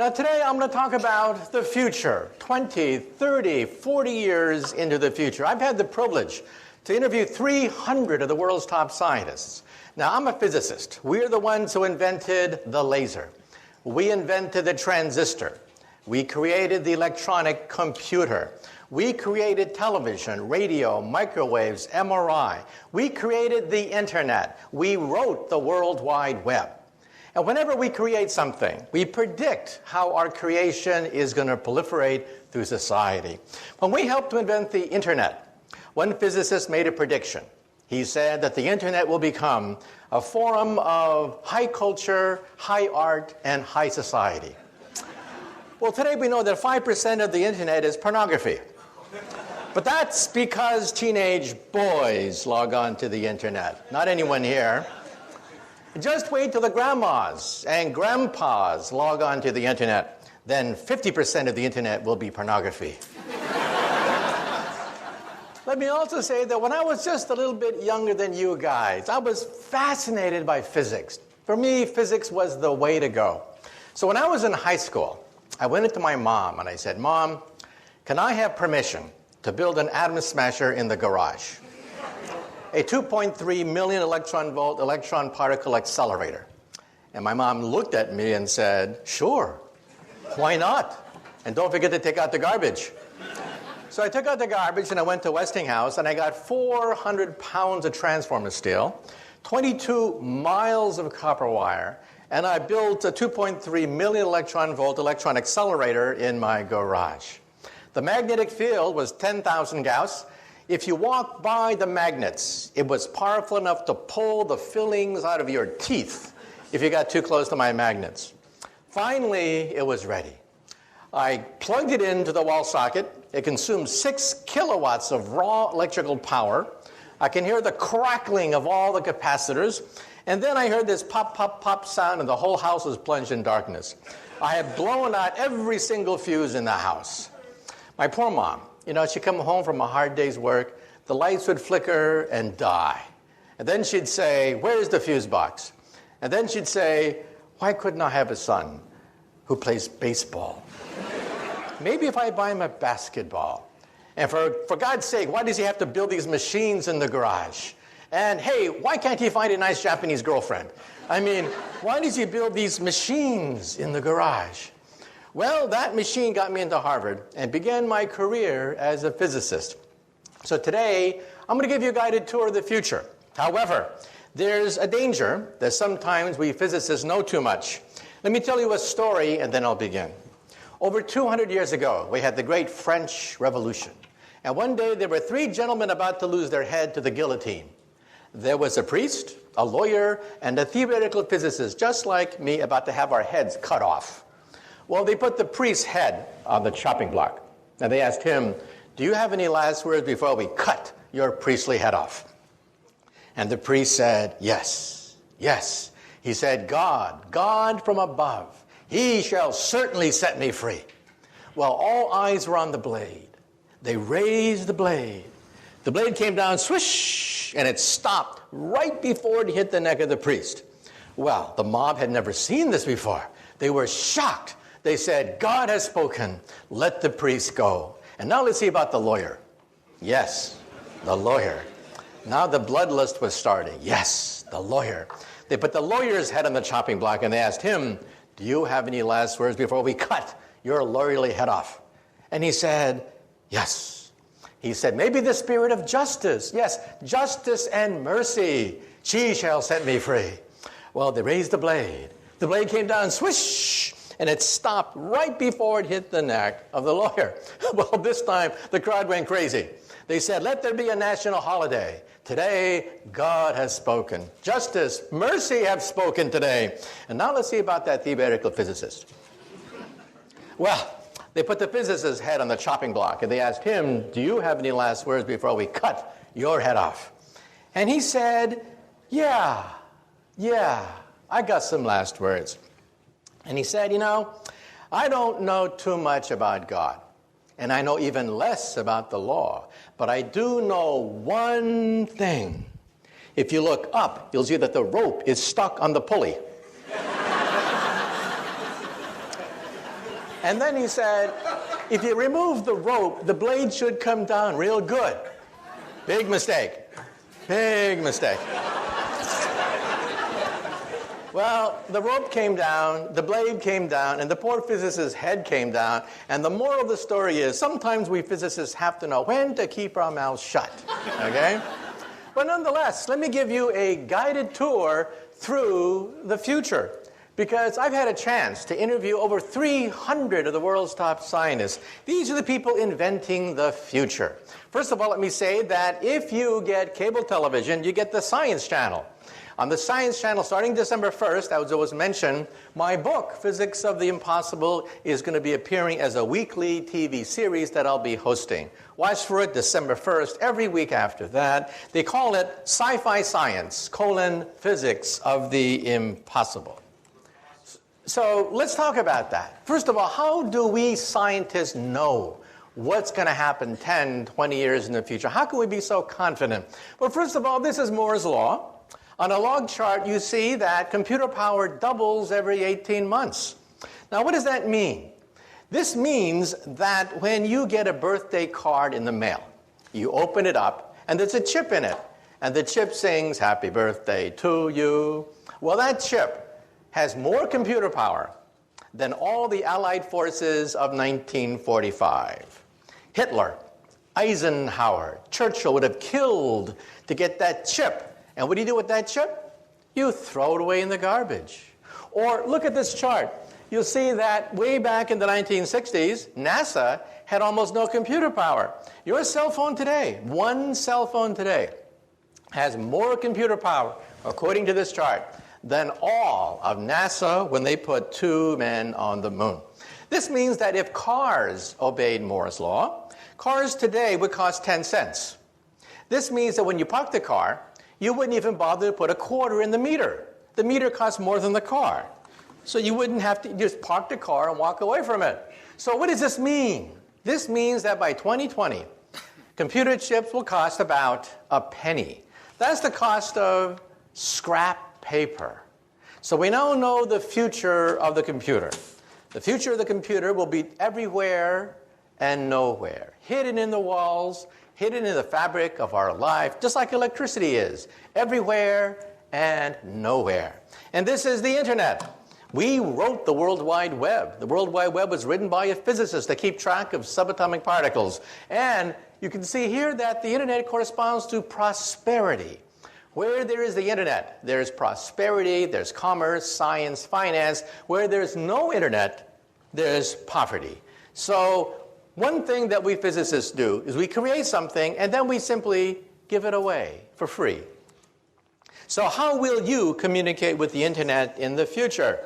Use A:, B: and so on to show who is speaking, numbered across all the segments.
A: Now today I'm going to talk about the future, 20, 30, 40 years into the future. I've had the privilege to interview 300 of the world's top scientists. Now I'm a physicist. We're the ones who invented the laser. We invented the transistor. We created the electronic computer. We created television, radio, microwaves, MRI. We created the internet. We wrote the World Wide Web. And whenever we create something, we predict how our creation is going to proliferate through society. When we helped to invent the internet, one physicist made a prediction. He said that the internet will become a forum of high culture, high art, and high society. Well, today we know that 5% of the internet is pornography. But that's because teenage boys log on to the internet, not anyone here. Just wait till the grandmas and grandpas log on to the internet. Then 50% of the internet will be pornography. Let me also say that when I was just a little bit younger than you guys, I was fascinated by physics. For me, physics was the way to go. So when I was in high school, I went into my mom and I said, "Mom, can I have permission to build an atom smasher in the garage? A 2.3 million electron volt electron particle accelerator." And my mom looked at me and said, "Sure, why not? And don't forget to take out the garbage." So I took out the garbage and I went to Westinghouse and I got 400 pounds of transformer steel, 22 miles of copper wire, and I built a 2.3 million electron volt electron accelerator in my garage. The magnetic field was 10,000 Gauss. If you walked by the magnets, it was powerful enough to pull the fillings out of your teeth if you got too close to my magnets. Finally, it was ready. I plugged it into the wall socket. It consumed 6 kilowatts of raw electrical power. I can hear the crackling of all the capacitors. And then I heard this pop, pop, pop sound, and the whole house was plunged in darkness. I had blown out every single fuse in the house. My poor mom, she'd come home from a hard day's work, the lights would flicker and die. And then she'd say, "Where's the fuse box?" And then she'd say, "Why couldn't I have a son who plays baseball? Maybe if I buy him a basketball. And for God's sake, why does he have to build these machines in the garage? And hey, why can't he find a nice Japanese girlfriend? I mean, why does he build these machines in the garage?" Well, that machine got me into Harvard and began my career as a physicist. So today, I'm going to give you a guided tour of the future. However, there's a danger that sometimes we physicists know too much. Let me tell you a story, and then I'll begin. Over 200 years ago, we had the great French Revolution. And one day, there were 3 gentlemen about to lose their head to the guillotine. There was a priest, a lawyer, and a theoretical physicist, just like me, about to have our heads cut off. Well, they put the priest's head on the chopping block. And they asked him, "Do you have any last words before we cut your priestly head off?" And the priest said, "Yes, yes." He said, God from above, he shall certainly set me free." Well, all eyes were on the blade. They raised the blade. The blade came down, swish, and it stopped right before it hit the neck of the priest. Well, the mob had never seen this before. They were shocked. They said, "God has spoken. Let the priest go." And now let's see about the lawyer. Yes, the lawyer. Now the bloodlust was starting. Yes, the lawyer. They put the lawyer's head on the chopping block and they asked him, "Do you have any last words before we cut your lawyerly head off?" And he said, "Yes." He said, "Maybe the spirit of justice. Yes, justice and mercy. She shall set me free." Well, they raised the blade. The blade came down, swish, and it stopped right before it hit the neck of the lawyer. Well, this time, the crowd went crazy. They said, "Let there be a national holiday. Today, God has spoken. Justice, mercy have spoken today." And now let's see about that theoretical physicist. Well, they put the physicist's head on the chopping block, and they asked him, "Do you have any last words before we cut your head off?" And he said, Yeah, I got some last words. And he said, "I don't know too much about God, and I know even less about the law, but I do know one thing. If you look up, you'll see that the rope is stuck on the pulley." And then he said, if you remove the rope, the blade should come down real good. Big mistake. Big mistake. Well, the rope came down, the blade came down, and the poor physicist's head came down. And the moral of the story is, sometimes we physicists have to know when to keep our mouths shut, okay? But nonetheless, let me give you a guided tour through the future. Because I've had a chance to interview over 300 of the world's top scientists. These are the people inventing the future. First of all, let me say that if you get cable television, you get the Science Channel. On the Science Channel, starting December 1st, as it was mentioned, my book, Physics of the Impossible, is going to be appearing as a weekly TV series that I'll be hosting. Watch for it December 1st, every week after that. They call it Sci-Fi Science, Physics of the Impossible. So let's talk about that. First of all, how do we scientists know what's going to happen 10, 20 years in the future? How can we be so confident? Well, first of all, this is Moore's Law. On a log chart, you see that computer power doubles every 18 months. Now, what does that mean? This means that when you get a birthday card in the mail, you open it up, and there's a chip in it. And the chip sings, "Happy birthday to you." Well, that chip has more computer power than all the Allied forces of 1945. Hitler, Eisenhower, Churchill would have killed to get that chip. And what do you do with that chip? You throw it away in the garbage. Or look at this chart. You'll see that way back in the 1960s, NASA had almost no computer power. Your cell phone today, one cell phone today, has more computer power, according to this chart, than all of NASA when they put 2 men on the moon. This means that if cars obeyed Moore's Law, cars today would cost 10 cents. This means that when you park the car, you wouldn't even bother to put a quarter in the meter. The meter costs more than the car. So you wouldn't have to just park the car and walk away from it. So what does this mean? This means that by 2020, computer chips will cost about a penny. That's the cost of scrap paper. So we now know the future of the computer. The future of the computer will be everywhere and nowhere, hidden in the walls, hidden in the fabric of our life, just like electricity is, everywhere and nowhere. And this is the internet. We wrote the World Wide Web. The World Wide Web was written by a physicist to keep track of subatomic particles. And you can see here that the internet corresponds to prosperity. Where there is the internet, there's prosperity, there's commerce, science, finance. Where there's no internet, there's poverty. So one thing that we physicists do is we create something and then we simply give it away for free. So how will you communicate with the internet in the future?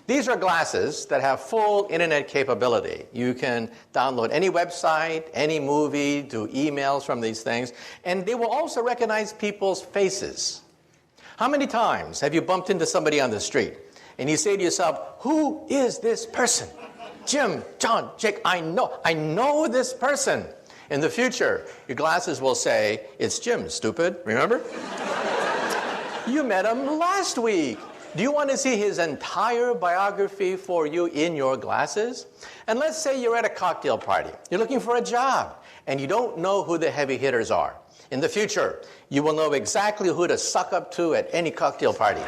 A: These are glasses that have full internet capability. You can download any website, any movie, do emails from these things, and they will also recognize people's faces. How many times have you bumped into somebody on the street and you say to yourself, "Who is this person? Jim, John, Jake, I know this person." In the future, your glasses will say, "It's Jim, stupid, remember?" You met him last week. Do you want to see his entire biography for you in your glasses? And let's say you're at a cocktail party. You're looking for a job, and you don't know who the heavy hitters are. In the future, you will know exactly who to suck up to at any cocktail party.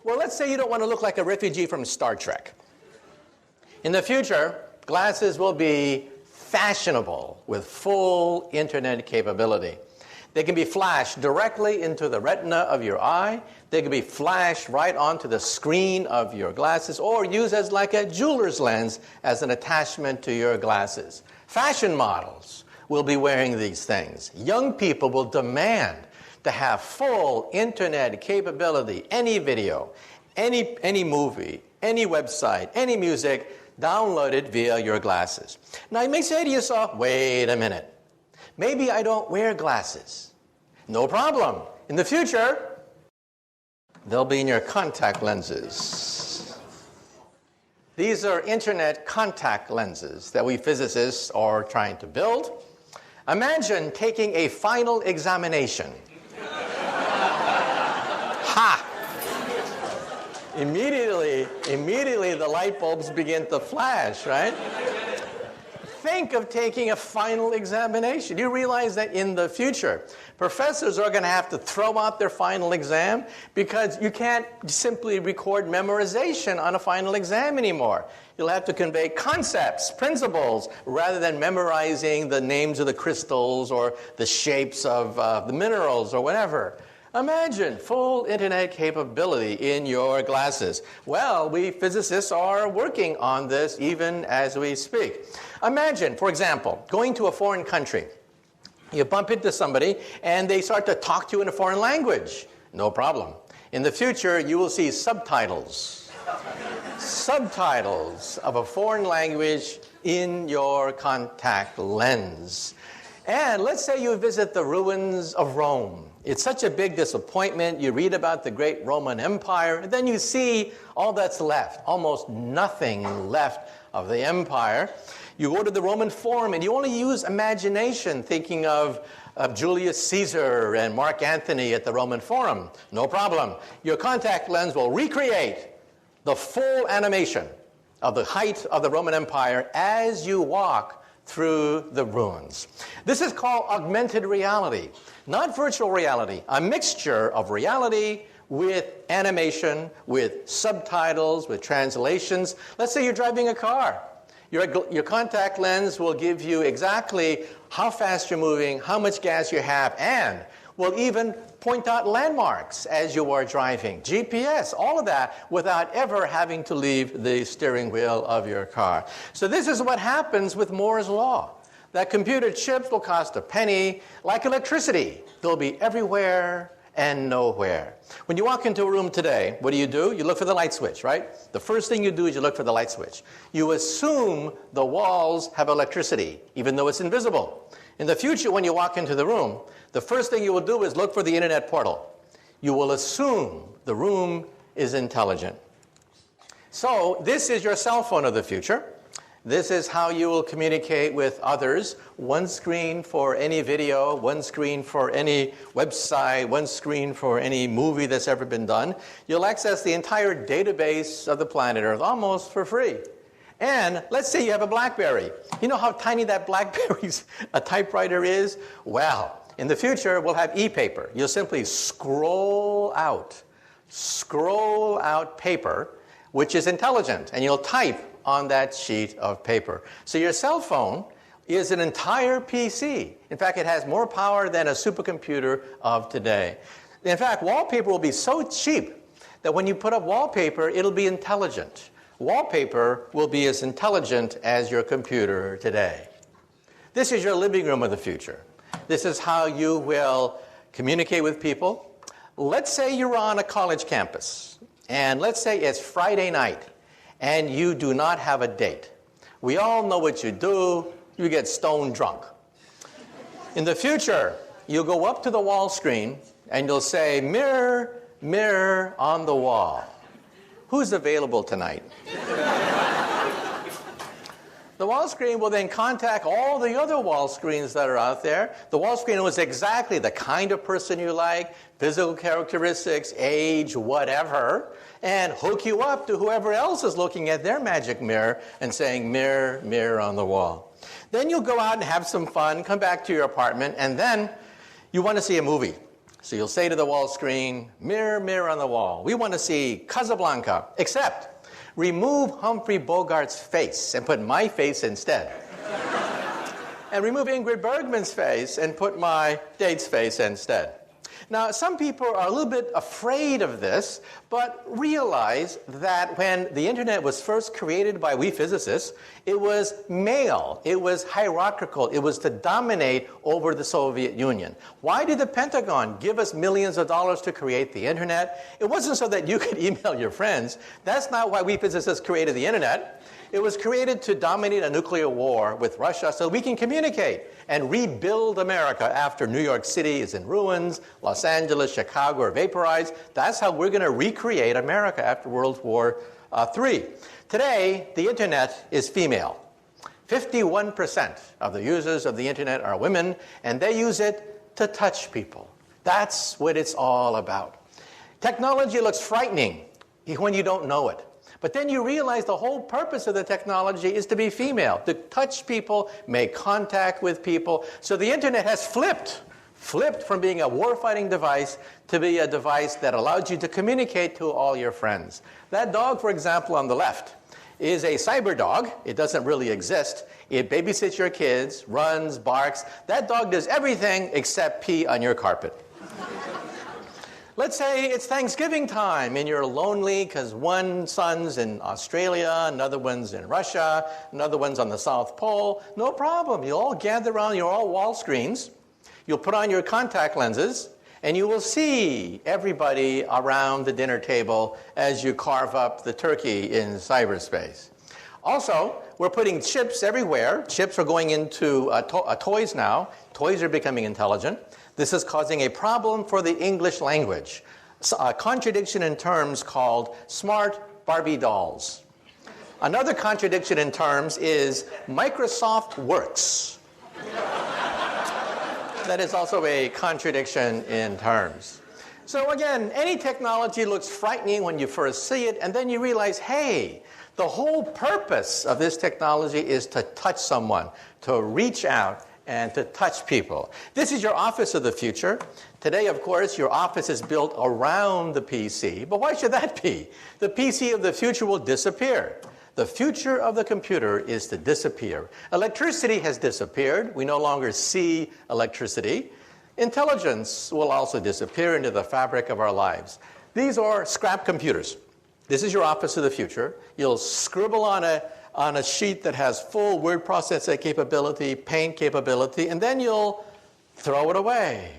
A: Well, let's say you don't want to look like a refugee from Star Trek. In the future, glasses will be fashionable with full internet capability. They can be flashed directly into the retina of your eye. They can be flashed right onto the screen of your glasses or used as like a jeweler's lens as an attachment to your glasses. Fashion models will be wearing these things. Young people will demand to have full internet capability, any video, any movie, any website, any music, downloaded via your glasses. Now you may say to yourself, wait a minute. Maybe I don't wear glasses. No problem. In the future, they'll be in your contact lenses. These are internet contact lenses that we physicists are trying to build. Imagine taking a final examination. Ha! immediately the light bulbs begin to flash, right? Think of taking a final examination. You realize that in the future, professors are going to have to throw out their final exam because you can't simply record memorization on a final exam anymore. You'll have to convey concepts, principles, rather than memorizing the names of the crystals or the shapes of the minerals or whatever. Imagine full internet capability in your glasses. Well, we physicists are working on this even as we speak. Imagine, for example, going to a foreign country. You bump into somebody and they start to talk to you in a foreign language. No problem. In the future, you will see subtitles. Subtitles of a foreign language in your contact lens. And let's say you visit the ruins of Rome. It's such a big disappointment. You read about the great Roman Empire, and then you see all that's left, almost nothing left of the empire. You go to the Roman Forum, and you only use imagination, thinking of Julius Caesar and Mark Antony at the Roman Forum. No problem. Your contact lens will recreate the full animation of the height of the Roman Empire as you walk through the ruins. This is called augmented reality, not virtual reality, a mixture of reality with animation, with subtitles, with translations. Let's say you're driving a car. Your contact lens will give you exactly how fast you're moving, how much gas you have, and will even point out landmarks as you are driving. GPS, all of that, without ever having to leave the steering wheel of your car. So this is what happens with Moore's Law. That computer chips will cost a penny, like electricity. They'll be everywhere and nowhere. When you walk into a room today, what do? You look for the light switch, right? The first thing you do is you look for the light switch. You assume the walls have electricity, even though it's invisible. In the future, when you walk into the room, the first thing you will do is look for the internet portal. You will assume the room is intelligent. So this is your cell phone of the future. This is how you will communicate with others. One screen for any video, one screen for any website, one screen for any movie that's ever been done. You'll access the entire database of the planet Earth almost for free. And let's say you have a BlackBerry. You know how tiny that BlackBerry's a typewriter is? Well, in the future, we'll have e-paper. You'll simply scroll out paper, which is intelligent, and you'll type on that sheet of paper. So your cell phone is an entire PC. In fact, it has more power than a supercomputer of today. In fact, wallpaper will be so cheap that when you put up wallpaper, it'll be intelligent. Wallpaper will be as intelligent as your computer today. This is your living room of the future. This is how you will communicate with people. Let's say you're on a college campus, and let's say it's Friday night, and you do not have a date. We all know what you do. You get stone drunk. In the future, you'll go up to the wall screen, and you'll say, "Mirror, mirror on the wall, who's available tonight?" The wall screen will then contact all the other wall screens that are out there. The wall screen knows exactly the kind of person you like, physical characteristics, age, whatever, and hook you up to whoever else is looking at their magic mirror and saying, "Mirror, mirror on the wall." Then you'll go out and have some fun, come back to your apartment, and then you want to see a movie. So you'll say to the wall screen, "Mirror, mirror on the wall, we want to see Casablanca, except remove Humphrey Bogart's face and put my face instead." And remove Ingrid Bergman's face and put my date's face instead. Now, some people are a little bit afraid of this, but realize that when the internet was first created by we physicists, it was male, it was hierarchical, it was to dominate over the Soviet Union. Why did the Pentagon give us millions of dollars to create the internet? It wasn't so that you could email your friends. That's not why we physicists created the internet. It was created to dominate a nuclear war with Russia so we can communicate and rebuild America after New York City is in ruins, Los Angeles, Chicago are vaporized. That's how we're going to recreate America after World War III. Today, the internet is female. 51% of the users of the internet are women, and they use it to touch people. That's what it's all about. Technology looks frightening, when you don't know it. But then you realize the whole purpose of the technology is to be female, to touch people, make contact with people. So the internet has flipped from being a war-fighting device to be a device that allows you to communicate to all your friends. That dog, for example, on the left, is a cyber dog. It doesn't really exist. It babysits your kids, runs, barks. That dog does everything except pee on your carpet. Let's say it's Thanksgiving time and you're lonely because one son's in Australia, another one's in Russia, another one's on the South Pole. No problem. You'll all gather around your all wall screens. You'll put on your contact lenses and you will see everybody around the dinner table as you carve up the turkey in cyberspace. Also, we're putting chips everywhere. Chips are going into toys now. Toys are becoming intelligent. This is causing a problem for the English language. A contradiction in terms called smart Barbie dolls. Another contradiction in terms is Microsoft Works. That is also a contradiction in terms. So again, any technology looks frightening when you first see it, and then you realize, hey, the whole purpose of this technology is to touch someone, to reach out and to touch people. This is your office of the future. Today, of course, your office is built around the PC, but why should that be? The PC of the future will disappear. The future of the computer is to disappear. Electricity has disappeared. We no longer see electricity. Intelligence will also disappear into the fabric of our lives. These are scrap computers. This is your office of the future. You'll scribble on a sheet that has full word processing capability, paint capability, and then you'll throw it away.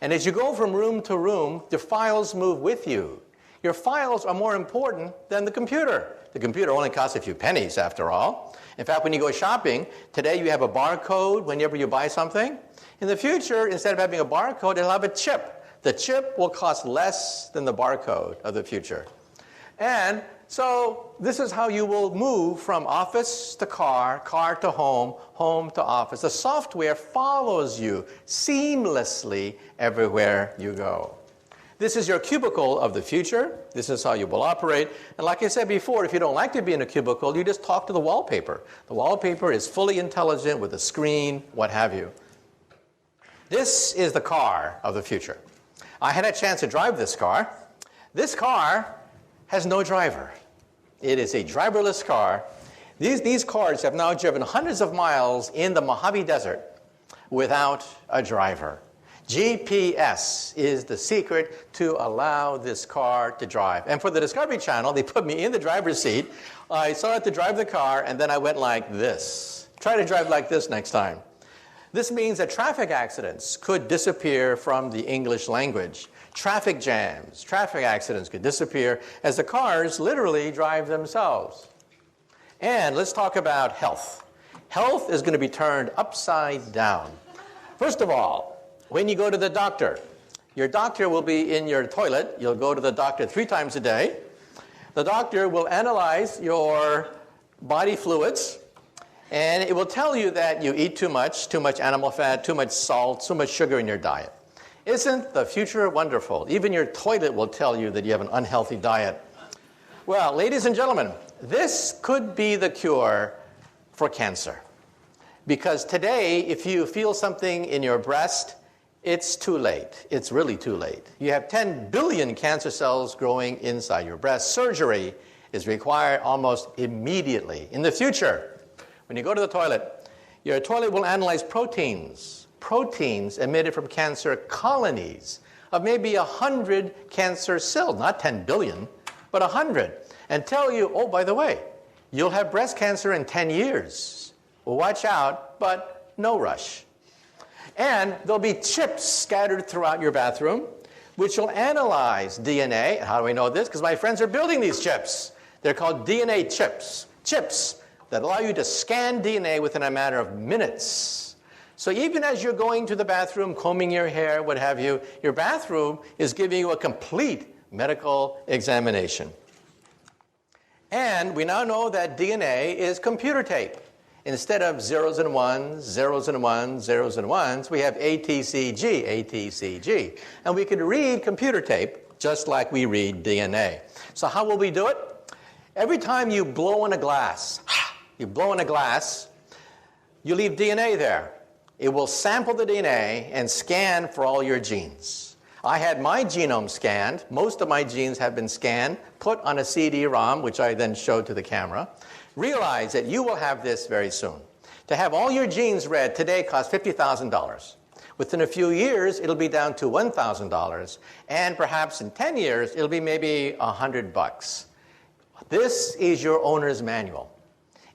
A: And as you go from room to room, the files move with you. Your files are more important than the computer. The computer only costs a few pennies, after all. In fact, when you go shopping, today you have a barcode whenever you buy something. In the future, instead of having a barcode, it'll have a chip. The chip will cost less than the barcode of the future. And so this is how you will move from office to car, car to home, home to office. The software follows you seamlessly everywhere you go. This is your cubicle of the future. This is how you will operate. And like I said before, if you don't like to be in a cubicle, you just talk to the wallpaper. The wallpaper is fully intelligent with a screen, what have you. This is the car of the future. I had a chance to drive this car. This car has no driver. It is a driverless car. These cars have now driven hundreds of miles in the Mojave Desert without a driver. GPS is the secret to allow this car to drive. And for the Discovery Channel, they put me in the driver's seat. I started to drive the car, and then I went like this. Try to drive like this next time. This means that traffic accidents could disappear from the English language. Traffic jams, traffic accidents could disappear as the cars literally drive themselves. And let's talk about health. Health is going to be turned upside down. First of all, when you go to the doctor, your doctor will be in your toilet. You'll go to the doctor 3 times a day. The doctor will analyze your body fluids, and it will tell you that you eat too much animal fat, too much salt, too much sugar in your diet. Isn't the future wonderful? Even your toilet will tell you that you have an unhealthy diet. Well, ladies and gentlemen, this could be the cure for cancer. Because today, if you feel something in your breast, it's too late. It's really too late. You have 10 billion cancer cells growing inside your breast. Surgery is required almost immediately. In the future, when you go to the toilet, your toilet will analyze proteins emitted from cancer colonies of maybe 100 cancer cells, not 10 billion, but 100, and tell you, oh, by the way, you'll have breast cancer in 10 years. Well, watch out, but no rush. And there'll be chips scattered throughout your bathroom, which will analyze DNA. How do we know this? Because my friends are building these chips. They're called DNA chips. Chips that allow you to scan DNA within a matter of minutes. So even as you're going to the bathroom, combing your hair, what have you, your bathroom is giving you a complete medical examination. And we now know that DNA is computer tape. Instead of zeros and ones, zeros and ones, zeros and ones, we have ATCG, ATCG. And we could read computer tape just like we read DNA. So how will we do it? Every time you blow in a glass, you leave DNA there. It will sample the DNA and scan for all your genes. I had my genome scanned. Most of my genes have been scanned, put on a CD-ROM, which I then showed to the camera. Realize that you will have this very soon. To have all your genes read today costs $50,000. Within a few years, it'll be down to $1,000. And perhaps in 10 years, it'll be maybe $100. This is your owner's manual.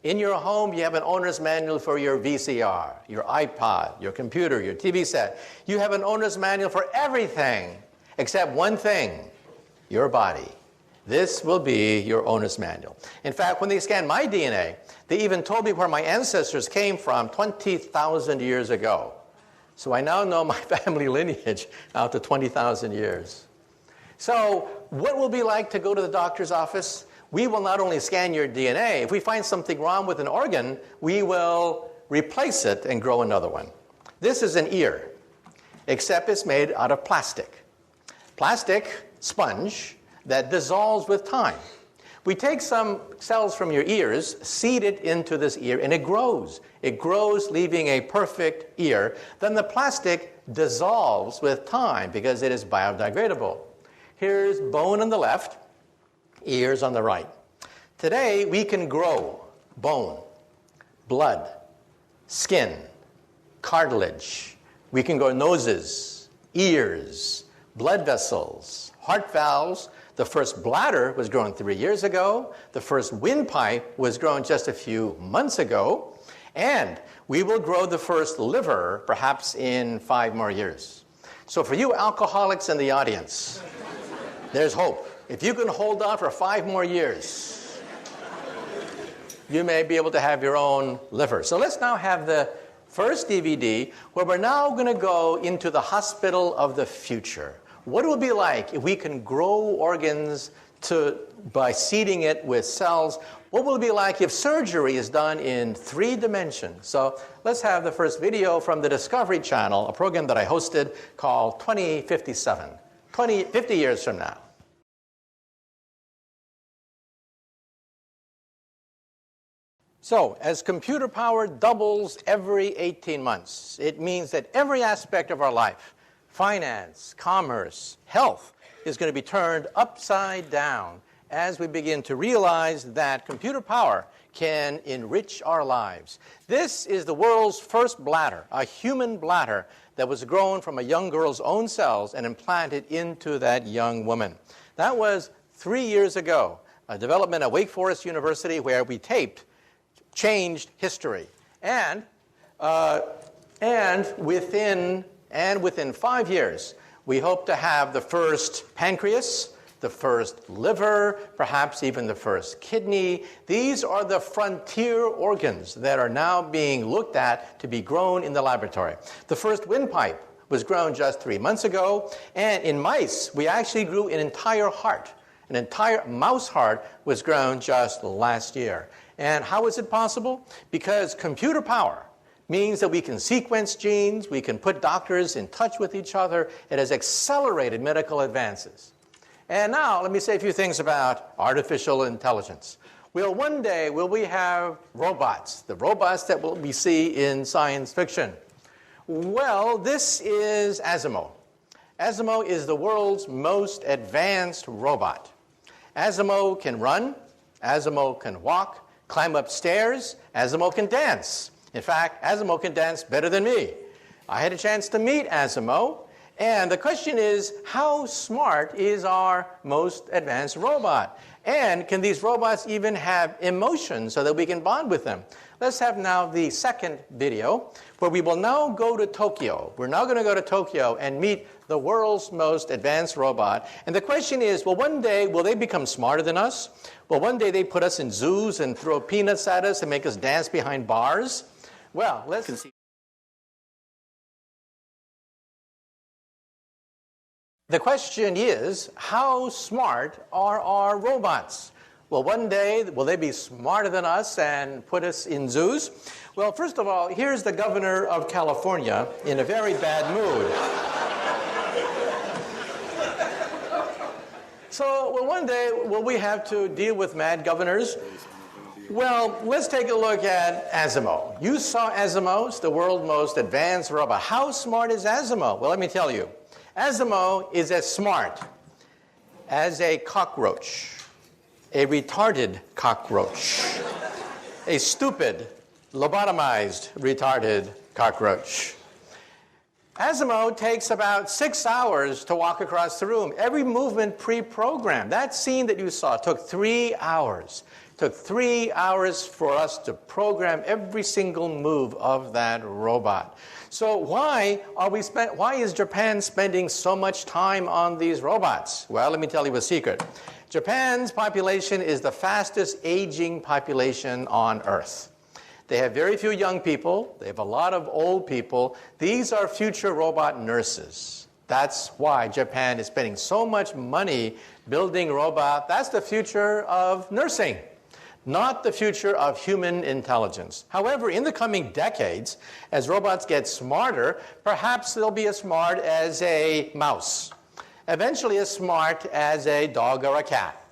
A: In your home, you have an owner's manual for your VCR, your iPod, your computer, your TV set. You have an owner's manual for everything except one thing, your body. This will be your owner's manual. In fact, when they scanned my DNA, they even told me where my ancestors came from 20,000 years ago. So I now know my family lineage out to 20,000 years. So what will it be like to go to the doctor's office? We will not only scan your DNA. If we find something wrong with an organ, we will replace it and grow another one. This is an ear, except it's made out of plastic. Plastic sponge that dissolves with time. We take some cells from your ears, seed it into this ear, and it grows. It grows, leaving a perfect ear. Then the plastic dissolves with time because it is biodegradable. Here's bone on the left, ears on the right. Today, we can grow bone, blood, skin, cartilage. We can grow noses, ears, blood vessels, heart valves. The first bladder was grown 3 years ago. The first windpipe was grown just a few months ago. And we will grow the first liver perhaps in 5 more years. So for you alcoholics in the audience, there's hope. If you can hold on for 5 more years, you may be able to have your own liver. So let's now have the first DVD where we're now going to go into the hospital of the future. What it will be like if we can grow organs by seeding it with cells. What will it be like if surgery is done in 3 dimensions? So let's have the first video from the Discovery Channel, a program that I hosted called 2057, 50 years from now. So, as computer power doubles every 18 months, it means that every aspect of our life, finance, commerce, health, is going to be turned upside down as we begin to realize that computer power can enrich our lives. This is the world's first bladder, a human bladder that was grown from a young girl's own cells and implanted into that young woman. That was 3 years ago, a development at Wake Forest University where we taped changed history. And within 5 years, we hope to have the first pancreas, the first liver, perhaps even the first kidney. These are the frontier organs that are now being looked at to be grown in the laboratory. The first windpipe was grown just 3 months ago, and in mice, we actually grew an entire heart. An entire mouse heart was grown just last year. And how is it possible? Because computer power means that we can sequence genes, we can put doctors in touch with each other. It has accelerated medical advances. And now, let me say a few things about artificial intelligence. Well, one day, will we have robots, the robots that we see in science fiction? Well, this is Asimo. Asimo is the world's most advanced robot. Asimo can run, Asimo can walk, climb up stairs, Asimo can dance. In fact, Asimo can dance better than me. I had a chance to meet Asimo, and the question is, how smart is our most advanced robot? And can these robots even have emotions so that we can bond with them? Let's have now the second video, where we will now go to Tokyo. We're now going to go to Tokyo and meet the world's most advanced robot. And the question is, well, one day, will they become smarter than us? Well, one day they put us in zoos and throw peanuts at us and make us dance behind bars? Well, let's see. The question is, how smart are our robots? Well, one day, will they be smarter than us and put us in zoos? Well, first of all, here's the governor of California in a very bad mood. So, well, one day, will we have to deal with mad governors? Well, let's take a look at Asimo. You saw Asimo, the world's most advanced robot. How smart is Asimo? Well, let me tell you. Asimo is as smart as a cockroach, a retarded cockroach, a stupid, lobotomized, retarded cockroach. Asimo takes about 6 hours to walk across the room. Every movement pre-programmed. That scene that you saw took 3 hours. Took 3 hours for us to program every single move of that robot. So why is Japan spending so much time on these robots? Well, let me tell you a secret. Japan's population is the fastest aging population on Earth. They have very few young people. They have a lot of old people. These are future robot nurses. That's why Japan is spending so much money building robots. That's the future of nursing, not the future of human intelligence. However, in the coming decades, as robots get smarter, perhaps they'll be as smart as a mouse, eventually as smart as a dog or a cat.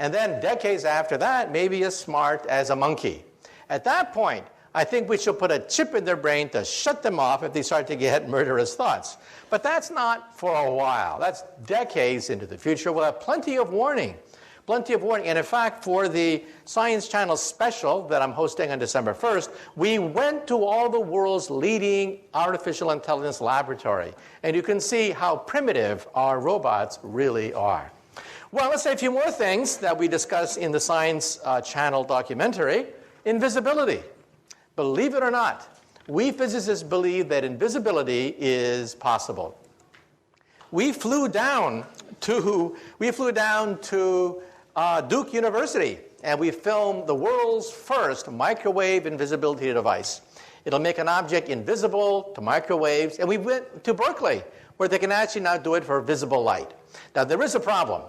A: And then decades after that, maybe as smart as a monkey. At that point, I think we should put a chip in their brain to shut them off if they start to get murderous thoughts. But that's not for a while. That's decades into the future. We'll have plenty of warning. Plenty of warning. And in fact, for the Science Channel special that I'm hosting on December 1st, we went to all the world's leading artificial intelligence laboratory. And you can see how primitive our robots really are. Well, let's say a few more things that we discuss in the Science Channel documentary. Invisibility. Believe it or not, we physicists believe that invisibility is possible. We flew down to Duke University, and we filmed the world's first microwave invisibility device. It'll make an object invisible to microwaves, and we went to Berkeley, where they can actually now do it for visible light. Now, there is a problem.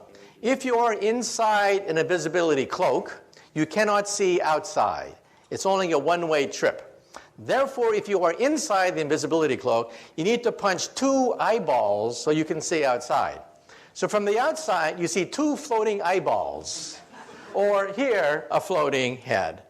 A: If you are inside an invisibility cloak, you cannot see outside. It's only a one-way trip. Therefore, if you are inside the invisibility cloak, you need to punch 2 eyeballs so you can see outside. So from the outside, you see 2 floating eyeballs, or here, a floating head.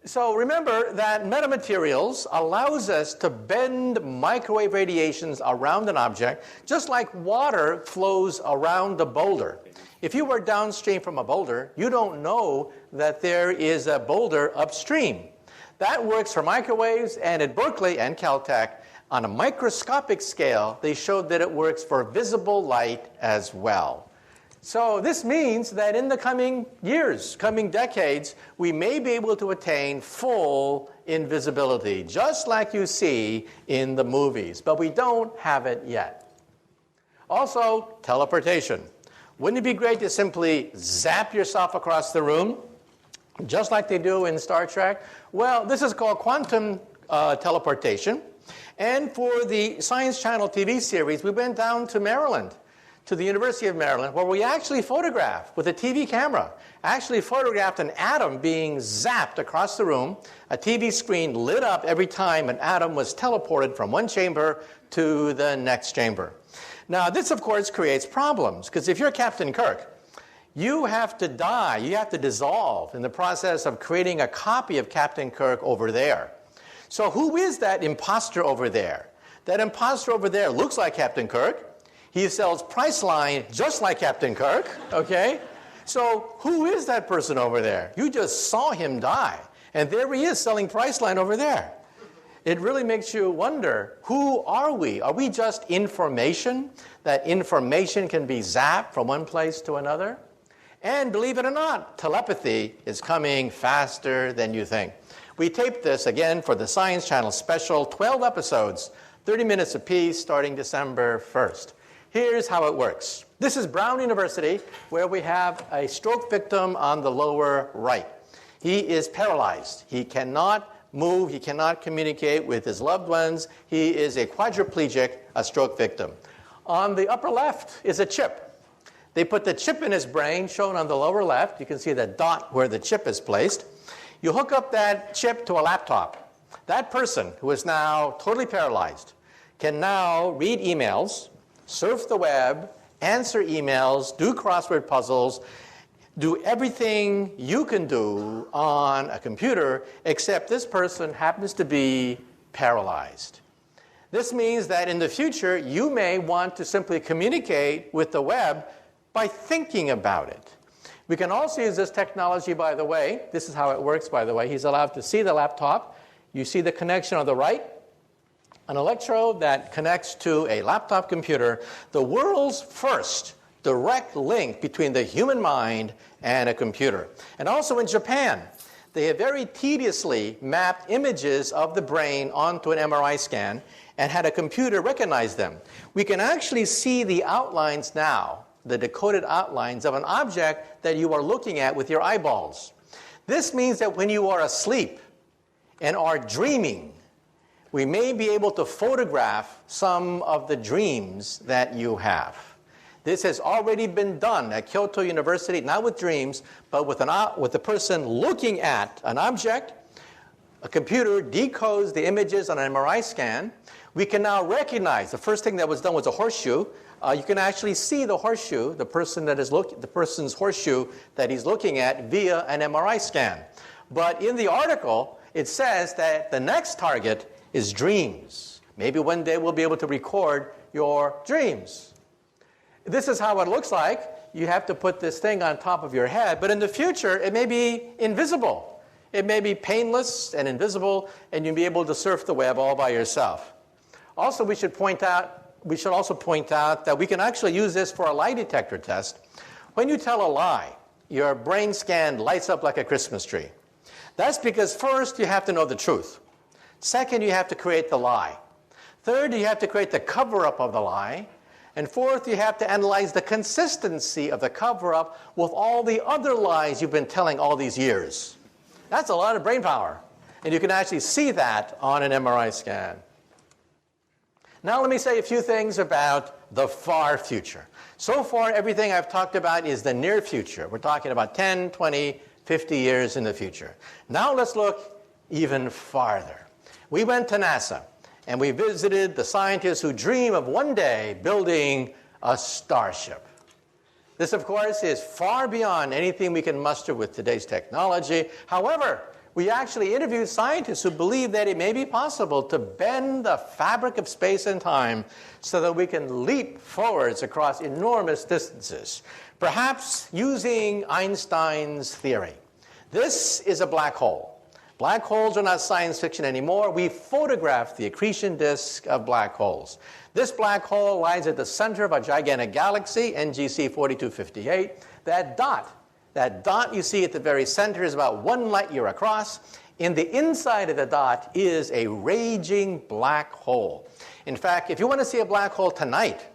A: So remember that metamaterials allows us to bend microwave radiations around an object, just like water flows around a boulder. If you were downstream from a boulder, you don't know that there is a boulder upstream. That works for microwaves, and at Berkeley and Caltech, on a microscopic scale, they showed that it works for visible light as well. So this means that in the coming years, coming decades, we may be able to attain full invisibility, just like you see in the movies, but we don't have it yet. Also, teleportation. Wouldn't it be great to simply zap yourself across the room, just like they do in Star Trek? Well, this is called quantum teleportation. And for the Science Channel TV series, we went down to Maryland, to the University of Maryland, where we actually photographed, with a TV camera, actually photographed an atom being zapped across the room. A TV screen lit up every time an atom was teleported from one chamber to the next chamber. Now, this, of course, creates problems, because if you're Captain Kirk, you have to die, you have to dissolve in the process of creating a copy of Captain Kirk over there. So who is that imposter over there? That imposter over there looks like Captain Kirk. He sells Priceline just like Captain Kirk, okay? So who is that person over there? You just saw him die, and there he is selling Priceline over there. It really makes you wonder, who are we? Are we just information? That information can be zapped from one place to another? And believe it or not, telepathy is coming faster than you think. We taped this again for the Science Channel special, 12 episodes, 30 minutes apiece, starting December 1st. Here's how it works. This is Brown University, where we have a stroke victim on the lower right. He is paralyzed. He cannot move. He cannot communicate with his loved ones. He is a quadriplegic, a stroke victim. On the upper left is a chip. They put the chip in his brain, shown on the lower left. You can see the dot where the chip is placed. You hook up that chip to a laptop. That person, who is now totally paralyzed, can now read emails, surf the web, answer emails, do crossword puzzles, do everything you can do on a computer, except this person happens to be paralyzed. This means that in the future, you may want to simply communicate with the web by thinking about it. We can also use this technology, by the way. This is how it works, by the way. He's allowed to see the laptop. You see the connection on the right, an electrode that connects to a laptop computer, the world's first direct link between the human mind and a computer. And also in Japan, they have very tediously mapped images of the brain onto an MRI scan and had a computer recognize them. We can actually see the outlines now, the decoded outlines of an object that you are looking at with your eyeballs. This means that when you are asleep and are dreaming, we may be able to photograph some of the dreams that you have. This has already been done at Kyoto University, not with dreams, but with a person looking at an object. A computer decodes the images on an MRI scan. We can now recognize, the first thing that was done was a horseshoe. You can actually see the horseshoe, the person's horseshoe that he's looking at via an MRI scan. But in the article, it says that the next target is dreams. Maybe one day we'll be able to record your dreams. This is how it looks like. You have to put this thing on top of your head, but in the future, it may be invisible. It may be painless and invisible, and you'll be able to surf the web all by yourself. Also, we should also point out that we can actually use this for a lie detector test. When you tell a lie, your brain scan lights up like a Christmas tree. That's because first, you have to know the truth. Second, you have to create the lie. Third, you have to create the cover-up of the lie. And fourth, you have to analyze the consistency of the cover-up with all the other lies you've been telling all these years. That's a lot of brain power. And you can actually see that on an MRI scan. Now let me say a few things about the far future. So far, everything I've talked about is the near future. We're talking about 10, 20, 50 years in the future. Now let's look even farther. We went to NASA, and we visited the scientists who dream of one day building a starship. This, of course, is far beyond anything we can muster with today's technology. However, we actually interviewed scientists who believe that it may be possible to bend the fabric of space and time so that we can leap forwards across enormous distances, perhaps using Einstein's theory. This is a black hole. Black holes are not science fiction anymore. We photograph the accretion disk of black holes. This black hole lies at the center of a gigantic galaxy, NGC 4258. That dot you see at the very center is about 1 light year across. In the inside of the dot is a raging black hole. In fact, if you want to see a black hole tonight,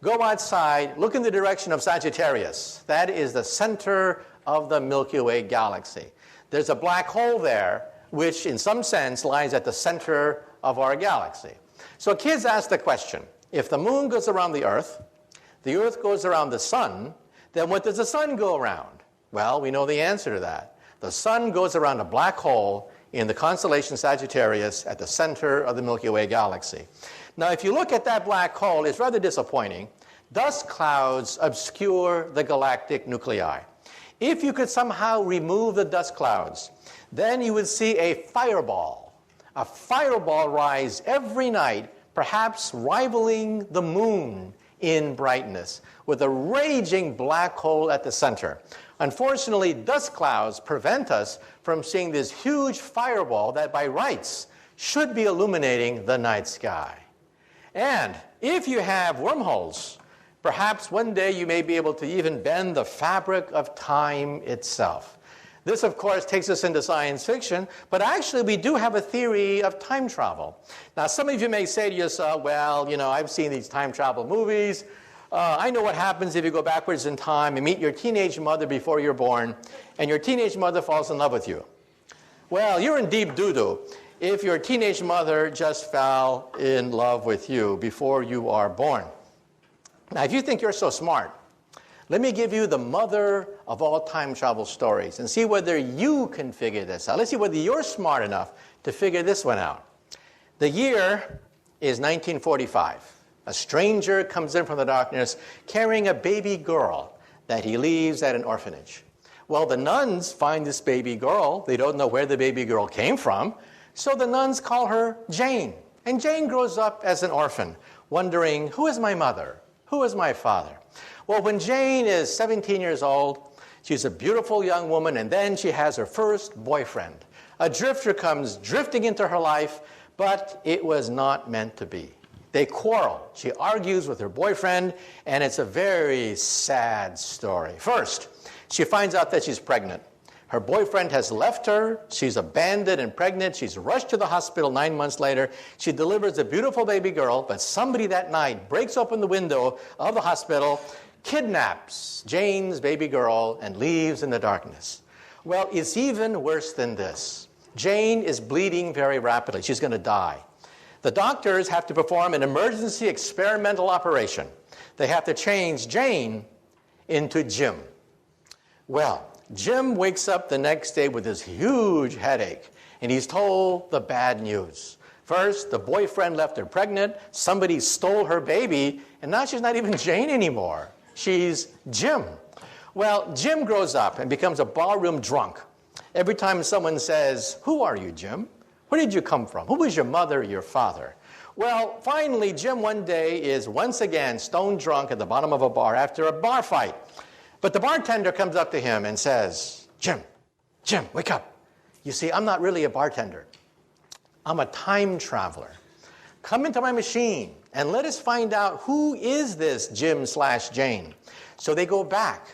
A: go outside, look in the direction of Sagittarius. That is the center of the Milky Way galaxy. There's a black hole there, which in some sense lies at the center of our galaxy. So kids ask the question, if the moon goes around the Earth goes around the sun, then what does the sun go around? Well, we know the answer to that. The sun goes around a black hole in the constellation Sagittarius at the center of the Milky Way galaxy. Now, if you look at that black hole, it's rather disappointing. Dust clouds obscure the galactic nuclei. If you could somehow remove the dust clouds, then you would see a fireball rise every night, perhaps rivaling the moon in brightness, with a raging black hole at the center. Unfortunately, dust clouds prevent us from seeing this huge fireball that by rights should be illuminating the night sky. And if you have wormholes, perhaps one day you may be able to even bend the fabric of time itself. This, of course, takes us into science fiction, but actually we do have a theory of time travel. Now, some of you may say to yourself, well, I've seen these time travel movies. I know what happens if you go backwards in time and meet your teenage mother before you're born, and your teenage mother falls in love with you. Well, you're in deep doo-doo if your teenage mother just fell in love with you before you are born. Now, if you think you're so smart, Let me give you the mother of all time travel stories and see whether you can figure this out. Let's see whether you're smart enough to figure this one out. The year is 1945. A stranger comes in from the darkness carrying a baby girl that he leaves at an orphanage. Well, the nuns find this baby girl. They don't know where the baby girl came from, so the nuns call her Jane. And Jane grows up as an orphan, wondering, who is my mother? Who is my father? Well, when Jane is 17 years old, she's a beautiful young woman, and then she has her first boyfriend. A drifter comes drifting into her life, but it was not meant to be. They quarrel. She argues with her boyfriend, and it's a very sad story. First, she finds out that she's pregnant. Her boyfriend has left her. She's abandoned and pregnant. She's rushed to the hospital 9 months later. She delivers a beautiful baby girl, but somebody that night breaks open the window of the hospital, kidnaps Jane's baby girl, and leaves in the darkness. Well, it's even worse than this. Jane is bleeding very rapidly. She's going to die. The doctors have to perform an emergency experimental operation. They have to change Jane into Jim. Well, Jim wakes up the next day with this huge headache, and he's told the bad news. First, the boyfriend left her pregnant, somebody stole her baby, and now she's not even Jane anymore. She's Jim. Well, Jim grows up and becomes a barroom drunk. Every time someone says, "Who are you, Jim? Where did you come from? Who was your mother or your father?" Well, finally, Jim one day is once again stone drunk at the bottom of a bar after a bar fight. But the bartender comes up to him and says, Jim, wake up. You see, I'm not really a bartender. I'm a time traveler. Come into my machine and let us find out who is this Jim/Jane. So they go back,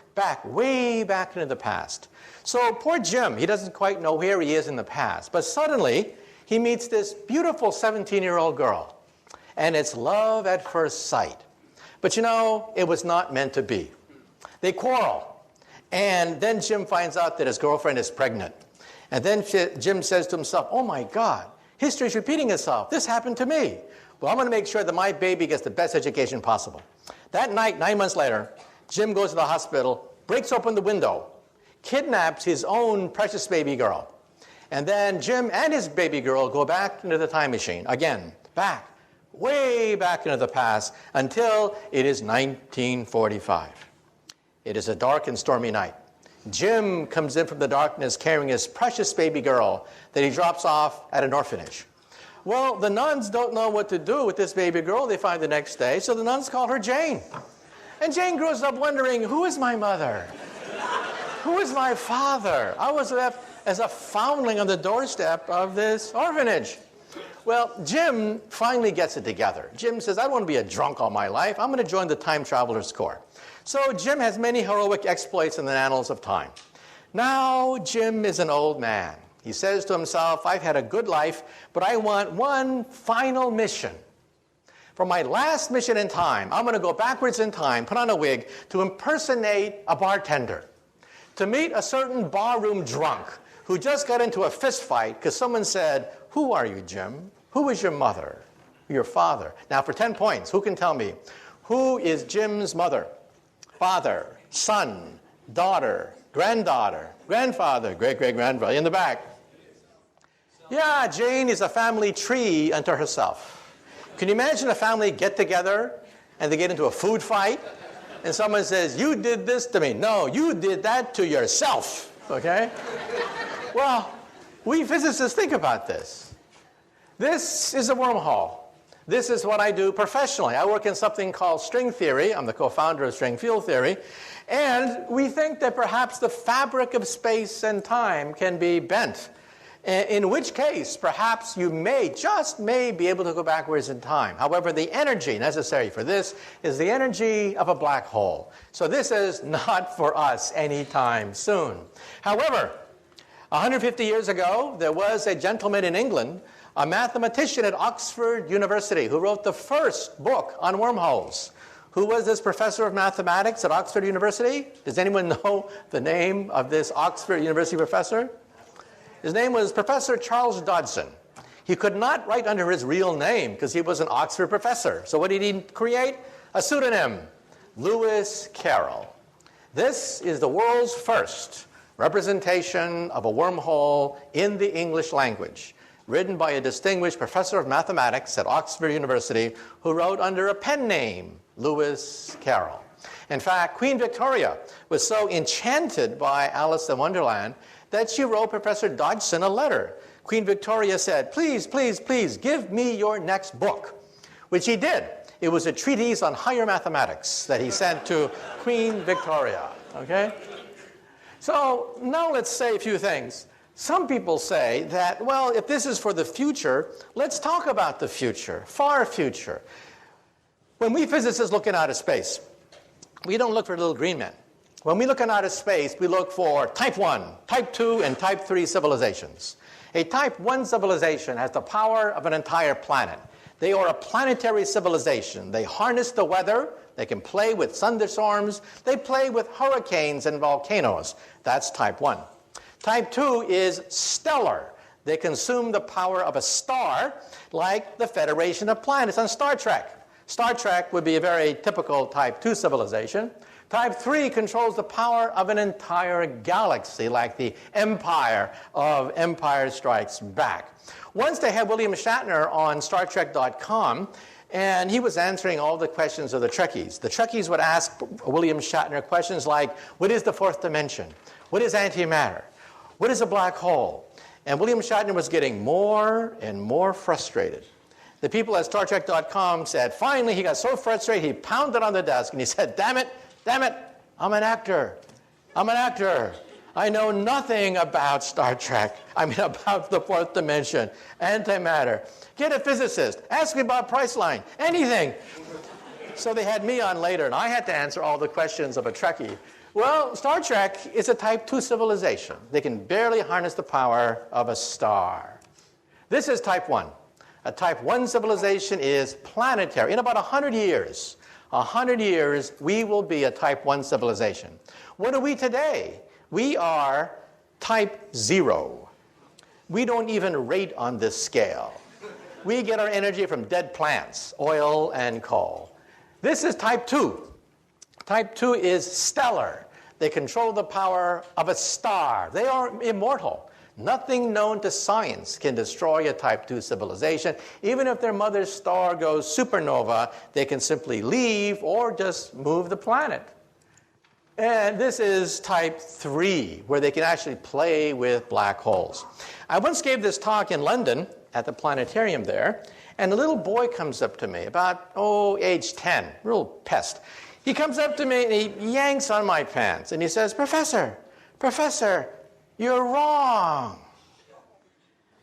A: way back into the past. So poor Jim, he doesn't quite know where he is in the past. But suddenly, he meets this beautiful 17-year-old girl. And it's love at first sight. But you know, it was not meant to be. They quarrel. And then Jim finds out that his girlfriend is pregnant. And then Jim says to himself, oh my God, history is repeating itself. This happened to me. Well, I'm going to make sure that my baby gets the best education possible. That night, 9 months later, Jim goes to the hospital, breaks open the window, kidnaps his own precious baby girl. And then Jim and his baby girl go back into the time machine. Again, back, way back into the past, until it is 1945. It is a dark and stormy night. Jim comes in from the darkness carrying his precious baby girl that he drops off at an orphanage. Well, the nuns don't know what to do with this baby girl they find the next day, so the nuns call her Jane. And Jane grows up wondering, who is my mother? Who is my father? I was left as a foundling on the doorstep of this orphanage. Well, Jim finally gets it together. Jim says, I don't want to be a drunk all my life. I'm going to join the Time Travelers Corps. So Jim has many heroic exploits in the annals of time. Now Jim is an old man. He says to himself, I've had a good life, but I want one final mission. For my last mission in time, I'm going to go backwards in time, put on a wig, to impersonate a bartender, to meet a certain barroom drunk who just got into a fist fight because someone said, who are you, Jim? Who is your mother? Your father? Now for 10 points, who can tell me? Who is Jim's mother? Father, son, daughter, granddaughter, grandfather, great-great-grandfather, in the back. Yeah, Jane is a family tree unto herself. Can you imagine a family get together and they get into a food fight and someone says, you did this to me. No, you did that to yourself, okay? Well, we physicists think about this. This is a wormhole. This is what I do professionally. I work in something called string theory. I'm the co-founder of string field theory. And we think that perhaps the fabric of space and time can be bent. In which case, perhaps you just may be able to go backwards in time. However, the energy necessary for this is the energy of a black hole. So this is not for us anytime soon. However, 150 years ago, there was a gentleman in England, a mathematician at Oxford University, who wrote the first book on wormholes. Who was this professor of mathematics at Oxford University? Does anyone know the name of this Oxford University professor? His name was Professor Charles Dodson. He could not write under his real name because he was an Oxford professor. So what did he create? A pseudonym, Lewis Carroll. This is the world's first representation of a wormhole in the English language, written by a distinguished professor of mathematics at Oxford University who wrote under a pen name, Lewis Carroll. In fact, Queen Victoria was so enchanted by Alice in Wonderland that she wrote Professor Dodgson a letter. Queen Victoria said, please, please, please, give me your next book, which he did. It was a treatise on higher mathematics that he sent to Queen Victoria, okay? So now let's say a few things. Some people say that, well, if this is for the future, let's talk about the future, far future. When we physicists look in outer space, we don't look for little green men. When we look in outer space, we look for type 1, type 2, and type 3 civilizations. A type 1 civilization has the power of an entire planet. They are a planetary civilization. They harness the weather. They can play with thunderstorms. They play with hurricanes and volcanoes. That's type 1. Type 2 is stellar. They consume the power of a star, like the Federation of Planets on Star Trek. Star Trek would be a very typical type 2 civilization. Type 3 controls the power of an entire galaxy, like the Empire of Empire Strikes Back. Once they had William Shatner on StarTrek.com, and he was answering all the questions of the Trekkies. The Trekkies would ask William Shatner questions like, what is the fourth dimension? What is antimatter? What is a black hole? And William Shatner was getting more and more frustrated. The people at StarTrek.com said, finally, he got so frustrated, he pounded on the desk, and he said, damn it, I'm an actor. I know nothing about Star Trek. About the fourth dimension, antimatter. Get a physicist. Ask me about Priceline. Anything. So they had me on later, and I had to answer all the questions of a Trekkie. Well, Star Trek is a type 2 civilization. They can barely harness the power of a star. This is type 1. A type 1 civilization is planetary. In about 100 years, we will be a type 1 civilization. What are we today? We are type 0. We don't even rate on this scale. We get our energy from dead plants, oil and coal. This is type 2. Type 2 is stellar. They control the power of a star. They are immortal. Nothing known to science can destroy a type 2 civilization. Even if their mother's star goes supernova, they can simply leave or just move the planet. And this is type 3, where they can actually play with black holes. I once gave this talk in London at the planetarium there, and a little boy comes up to me, about, age 10, real pest. He comes up to me and he yanks on my pants, and he says, Professor, you're wrong.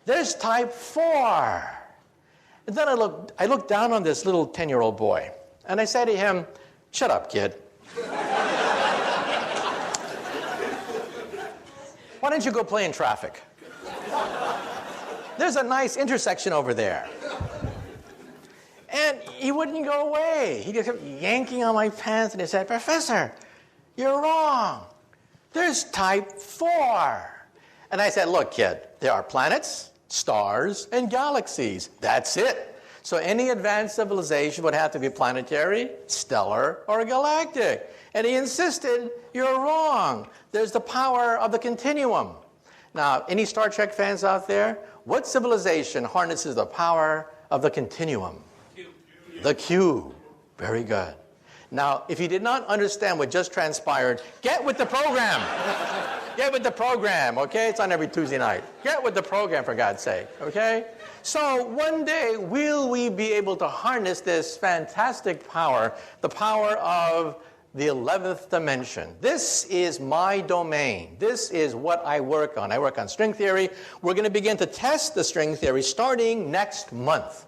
A: There's type 4. And then I looked down on this little 10-year-old boy, and I said to him, shut up, kid. Why don't you go play in traffic? There's a nice intersection over there. And he wouldn't go away. He just kept yanking on my pants, and he said, Professor, you're wrong. There's type 4. And I said, look, kid, there are planets, stars, and galaxies. That's it. So any advanced civilization would have to be planetary, stellar, or galactic. And he insisted, you're wrong. There's the power of the continuum. Now, any Star Trek fans out there? What civilization harnesses the power of the continuum? The cube. Very good. Now, if you did not understand what just transpired, get with the program. Get with the program, okay? It's on every Tuesday night. Get with the program, for God's sake, okay? So one day, will we be able to harness this fantastic power, the power of the 11th dimension? This is my domain. This is what I work on. I work on string theory. We're going to begin to test the string theory starting next month.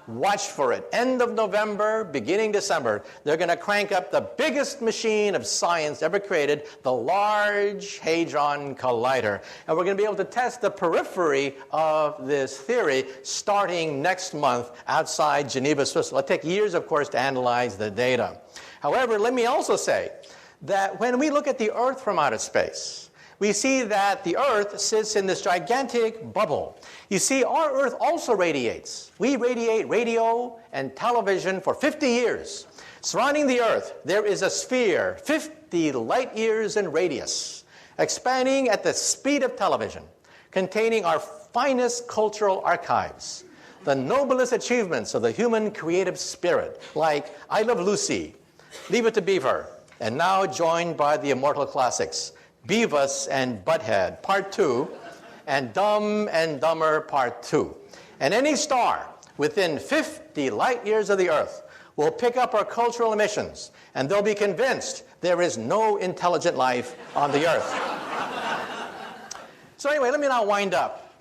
A: Watch for it. End of November, beginning December, they're going to crank up the biggest machine of science ever created, the Large Hadron Collider. And we're going to be able to test the periphery of this theory starting next month outside Geneva, Switzerland. It'll take years, of course, to analyze the data. However, let me also say that when we look at the Earth from outer space, we see that the Earth sits in this gigantic bubble. You see, our Earth also radiates. We radiate radio and television for 50 years. Surrounding the Earth, there is a sphere 50 light years in radius, expanding at the speed of television, containing our finest cultural archives, the noblest achievements of the human creative spirit, like I Love Lucy, Leave It to Beaver, and now joined by the immortal classics, Beavis and Butthead, Part 2, and Dumb and Dumber, Part 2. And any star within 50 light years of the Earth will pick up our cultural emissions, and they'll be convinced there is no intelligent life on the Earth. So anyway, let me now wind up.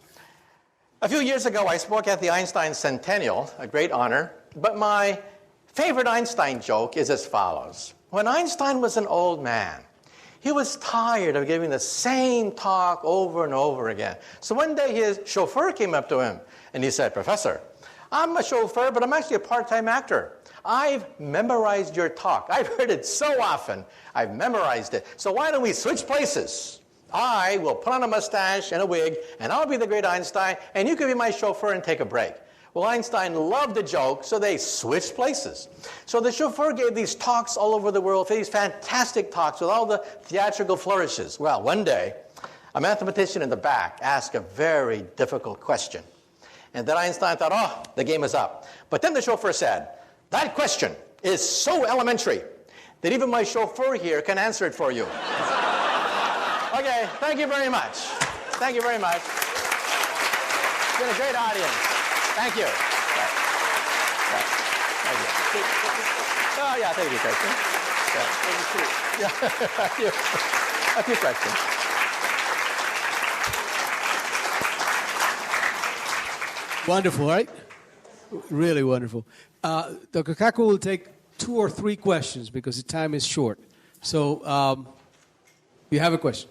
A: A few years ago, I spoke at the Einstein Centennial, a great honor, but my favorite Einstein joke is as follows. When Einstein was an old man, he was tired of giving the same talk over and over again. So one day his chauffeur came up to him and he said, "Professor, I'm a chauffeur, but I'm actually a part-time actor. I've memorized your talk. I've heard it so often. I've memorized it. So why don't we switch places? I will put on a mustache and a wig, and I'll be the great Einstein, and you can be my chauffeur and take a break." Well, Einstein loved the joke, so they switched places. So the chauffeur gave these talks all over the world, these fantastic talks with all the theatrical flourishes. Well, one day, a mathematician in the back asked a very difficult question. And then Einstein thought, oh, the game is up. But then the chauffeur said, "That question is so elementary that even my chauffeur here can answer it for you." Okay, thank you very much. Thank you very much. It's been a great audience. Thank you. Thank you. Oh, yeah, thank you, question. Yeah. A few questions.
B: Wonderful, right? Really wonderful. Dr. Kaku will take 2 or 3 questions because the time is short. So you have a question.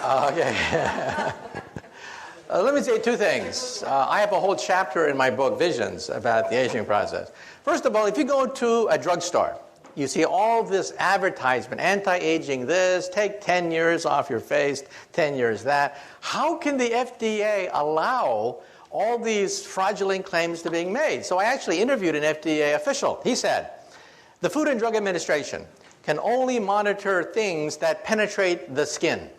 A: Okay. Let me say 2 things. I have a whole chapter in my book, Visions, about the aging process. First of all, if you go to a drugstore, you see all this advertisement, anti-aging this, take 10 years off your face, 10 years that. How can the FDA allow all these fraudulent claims to being made? So I actually interviewed an FDA official. He said, the Food and Drug Administration can only monitor things that penetrate the skin.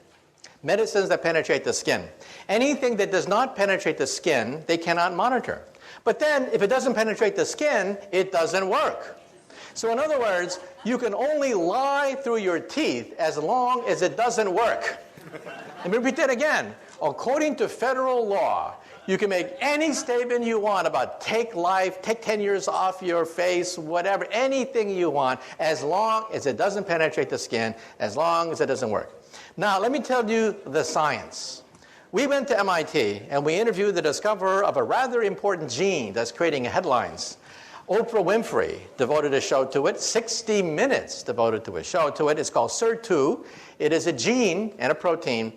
A: Medicines that penetrate the skin. Anything that does not penetrate the skin, they cannot monitor. But then, if it doesn't penetrate the skin, it doesn't work. So in other words, you can only lie through your teeth as long as it doesn't work. Let me repeat that again. According to federal law, you can make any statement you want about take life, take 10 years off your face, whatever, anything you want, as long as it doesn't penetrate the skin, as long as it doesn't work. Now, let me tell you the science. We went to MIT and we interviewed the discoverer of a rather important gene that's creating headlines. Oprah Winfrey devoted a show to it, 60 Minutes devoted to a show to it. It's called SIR2. It is a gene and a protein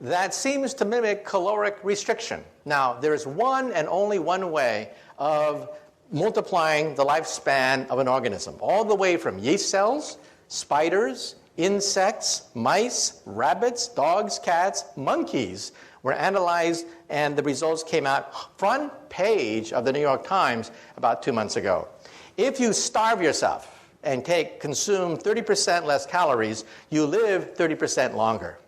A: that seems to mimic caloric restriction. Now, there is one and only one way of multiplying the lifespan of an organism, all the way from yeast cells, spiders, insects, mice, rabbits, dogs, cats, monkeys were analyzed, and the results came out front page of the New York Times about 2 months ago. If you starve yourself and consume 30% less calories, you live 30% longer.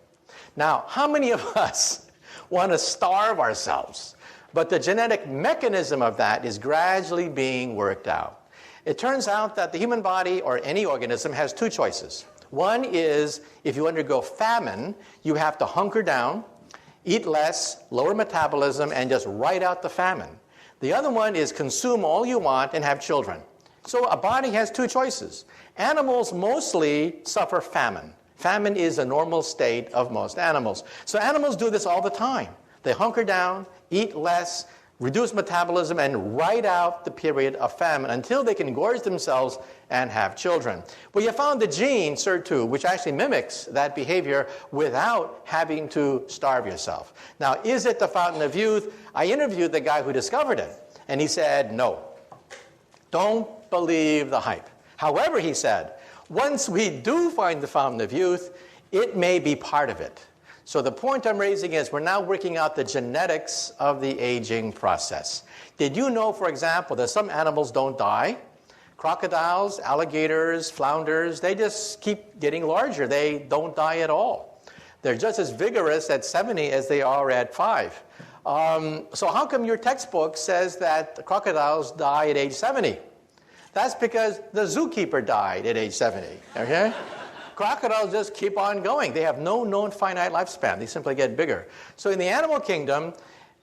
A: Now, how many of us want to starve ourselves? But the genetic mechanism of that is gradually being worked out. It turns out that the human body, or any organism, has 2 choices. One is, if you undergo famine, you have to hunker down, eat less, lower metabolism, and just ride out the famine. The other one is consume all you want and have children. So a body has 2 choices. Animals mostly suffer famine. Famine is a normal state of most animals. So animals do this all the time. They hunker down, eat less, reduce metabolism, and ride out the period of famine until they can gorge themselves and have children. Well, you found the gene, SIR2, which actually mimics that behavior without having to starve yourself. Now, is it the fountain of youth? I interviewed the guy who discovered it, and he said, no. Don't believe the hype. However, he said, once we do find the fountain of youth, it may be part of it. So the point I'm raising is we're now working out the genetics of the aging process. Did you know, for example, that some animals don't die? Crocodiles, alligators, flounders, they just keep getting larger. They don't die at all. They're just as vigorous at 70 as they are at 5. So how come your textbook says that crocodiles die at age 70? That's because the zookeeper died at age 70, okay? Crocodiles just keep on going. They have no known finite lifespan. They simply get bigger. So in the animal kingdom,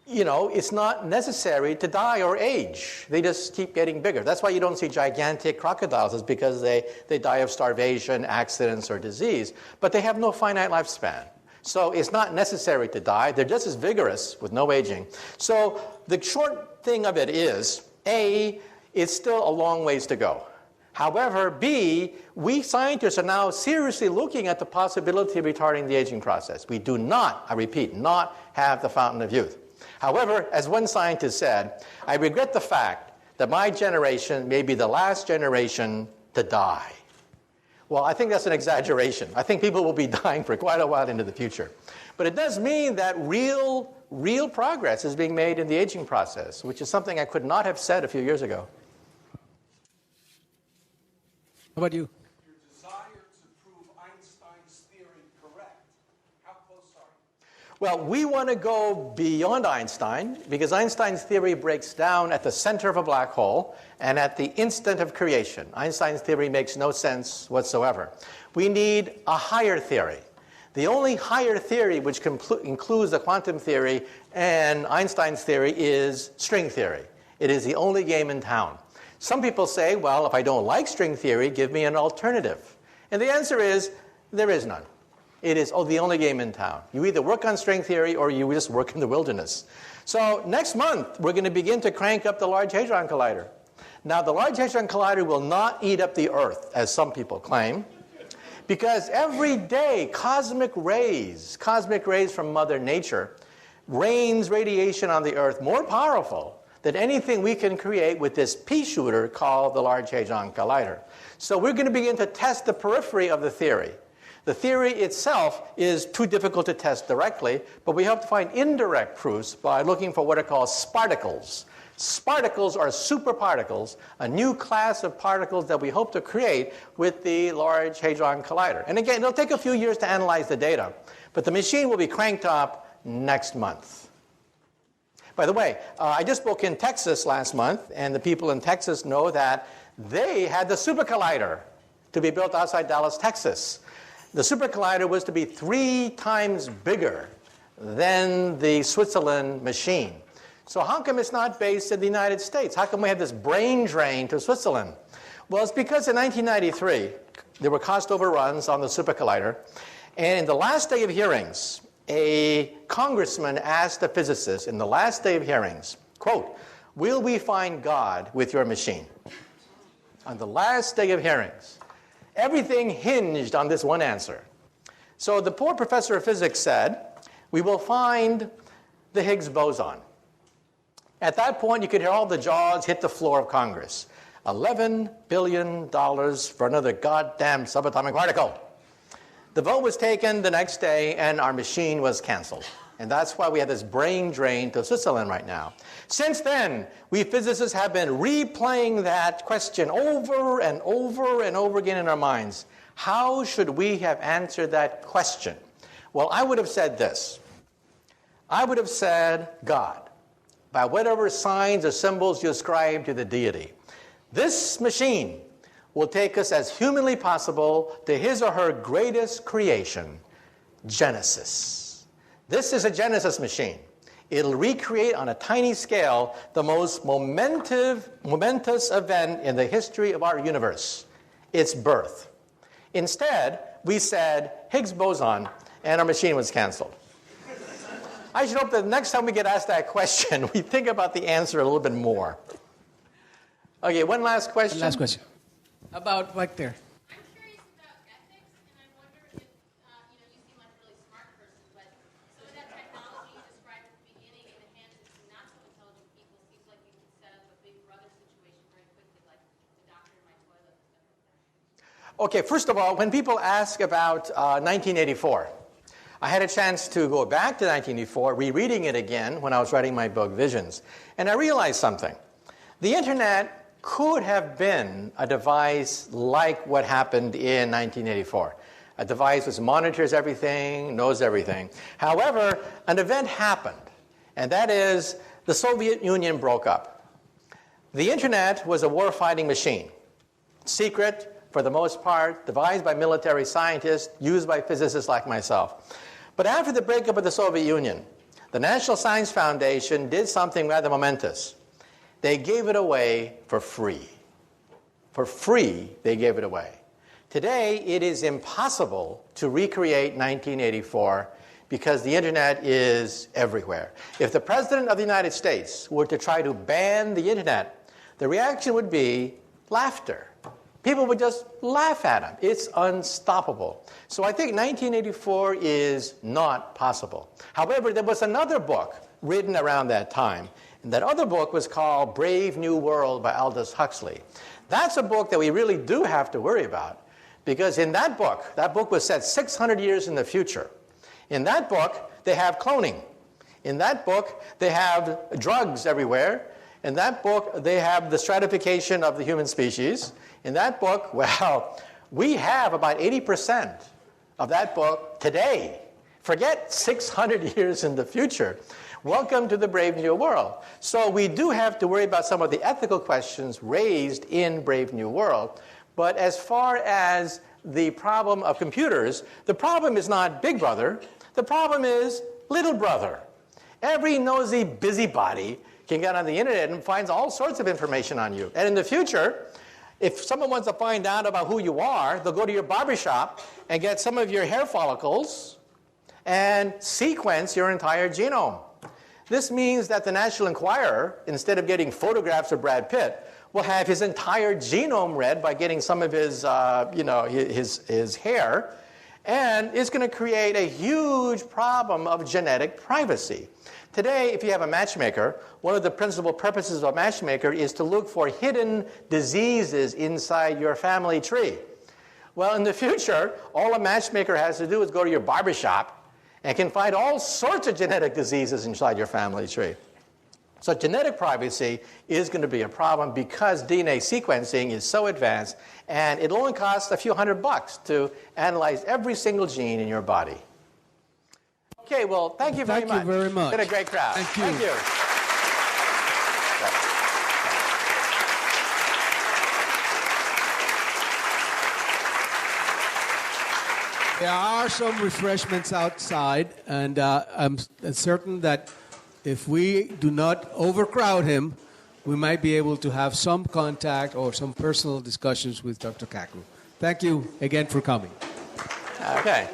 A: it's not necessary to die or age. They just keep getting bigger. That's why you don't see gigantic crocodiles, is because they die of starvation, accidents, or disease. But they have no finite lifespan. So it's not necessary to die. They're just as vigorous with no aging. So the short thing of it is, A, it's still a long ways to go. However, B, we scientists are now seriously looking at the possibility of retarding the aging process. We do not, I repeat, not have the fountain of youth. However, as one scientist said, I regret the fact that my generation may be the last generation to die. Well, I think that's an exaggeration. I think people will be dying for quite a while into the future. But it does mean that real progress is being made in the aging process, which is something I could not have said a few years ago.
B: How about you?
C: Your desire to prove Einstein's theory correct. How close are you?
A: Well, we want to go beyond Einstein, because Einstein's theory breaks down at the center of a black hole and at the instant of creation. Einstein's theory makes no sense whatsoever. We need a higher theory. The only higher theory which includes the quantum theory and Einstein's theory is string theory. It is the only game in town. Some people say, well, if I don't like string theory, give me an alternative. And the answer is, there is none. It is the only game in town. You either work on string theory or you just work in the wilderness. So next month, we're going to begin to crank up the Large Hadron Collider. Now, the Large Hadron Collider will not eat up the Earth, as some people claim, because every day, cosmic rays from Mother Nature, rains radiation on the Earth more powerful than anything we can create with this pea shooter called the Large Hadron Collider. So we're going to begin to test the periphery of the theory. The theory itself is too difficult to test directly, but we hope to find indirect proofs by looking for what are called sparticles. Sparticles are superparticles, a new class of particles that we hope to create with the Large Hadron Collider. And again, it'll take a few years to analyze the data, but the machine will be cranked up next month. By the way, I just spoke in Texas last month, and the people in Texas know that they had the Super Collider to be built outside Dallas, Texas. The Super Collider was to be 3 times bigger than the Switzerland machine. So how come it's not based in the United States? How come we have this brain drain to Switzerland? Well, it's because in 1993, there were cost overruns on the Super Collider, and in the last day of hearings, a congressman asked a physicist in the last day of hearings, quote, "Will we find God with your machine?" On the last day of hearings. Everything hinged on this one answer. So the poor professor of physics said, "We will find the Higgs boson." At that point, you could hear all the jaws hit the floor of Congress. $11 billion for another goddamn subatomic particle. The vote was taken the next day, and our machine was canceled. And that's why we have this brain drain to Switzerland right now. Since then, we physicists have been replaying that question over and over and over again in our minds. How should we have answered that question? Well, I would have said this. I would have said God, by whatever signs or symbols you ascribe to the deity. This machine will take us as humanly possible to his or her greatest creation, Genesis. This is a Genesis machine. It'll recreate on a tiny scale the most momentous event in the history of our universe, its birth. Instead, we said Higgs boson, and our machine was canceled. I should hope that the next time we get asked that question, we think about the answer a little bit more. Okay, one last question.
B: Last question. About right there.
D: I'm curious about ethics, and I wonder if, you seem like a really smart person, but some of that technology you described at the beginning in the hands of some not so intelligent people seems like you could set up a big brother situation very quickly, like the doctor in my toilet.
A: Okay, first of all, when people ask about 1984, I had a chance to go back to 1984, rereading it again when I was writing my book, Visions. And I realized something. The internet could have been a device like what happened in 1984. A device which monitors everything, knows everything. However, an event happened, and that is the Soviet Union broke up. The internet was a war-fighting machine. Secret, for the most part, devised by military scientists, used by physicists like myself. But after the breakup of the Soviet Union, the National Science Foundation did something rather momentous. They gave it away for free. For free, they gave it away. Today, it is impossible to recreate 1984 because the internet is everywhere. If the President of the United States were to try to ban the internet, the reaction would be laughter. People would just laugh at him. It's unstoppable. So I think 1984 is not possible. However, there was another book written around that time. And that other book was called Brave New World by Aldous Huxley. That's a book that we really do have to worry about. Because in that book was set 600 years in the future. In that book, they have cloning. In that book, they have drugs everywhere. In that book, they have the stratification of the human species. In that book, well, we have about 80% of that book today. Forget 600 years in the future. Welcome to the Brave New World. So we do have to worry about some of the ethical questions raised in Brave New World. But as far as the problem of computers, the problem is not Big Brother. The problem is Little Brother. Every nosy busybody can get on the internet and finds all sorts of information on you. And in the future, if someone wants to find out about who you are, they'll go to your barbershop and get some of your hair follicles and sequence your entire genome. This means that the National Enquirer, instead of getting photographs of Brad Pitt, will have his entire genome read by getting some of his, his hair, and it's going to create a huge problem of genetic privacy. Today, if you have a matchmaker, one of the principal purposes of a matchmaker is to look for hidden diseases inside your family tree. Well, in the future, all a matchmaker has to do is go to your barbershop and can find all sorts of genetic diseases inside your family tree. So genetic privacy is going to be a problem because DNA sequencing is so advanced, and it only costs a few $100 to analyze every single gene in your body. Okay, well, thank you very much.
B: Thank you very much.
A: It's been a great crowd.
B: Thank you.
A: Thank you.
B: There are some refreshments outside, and I'm certain that if we do not overcrowd him, we might be able to have some contact or some personal discussions with Dr. Kaku. Thank you again for coming.
A: Okay.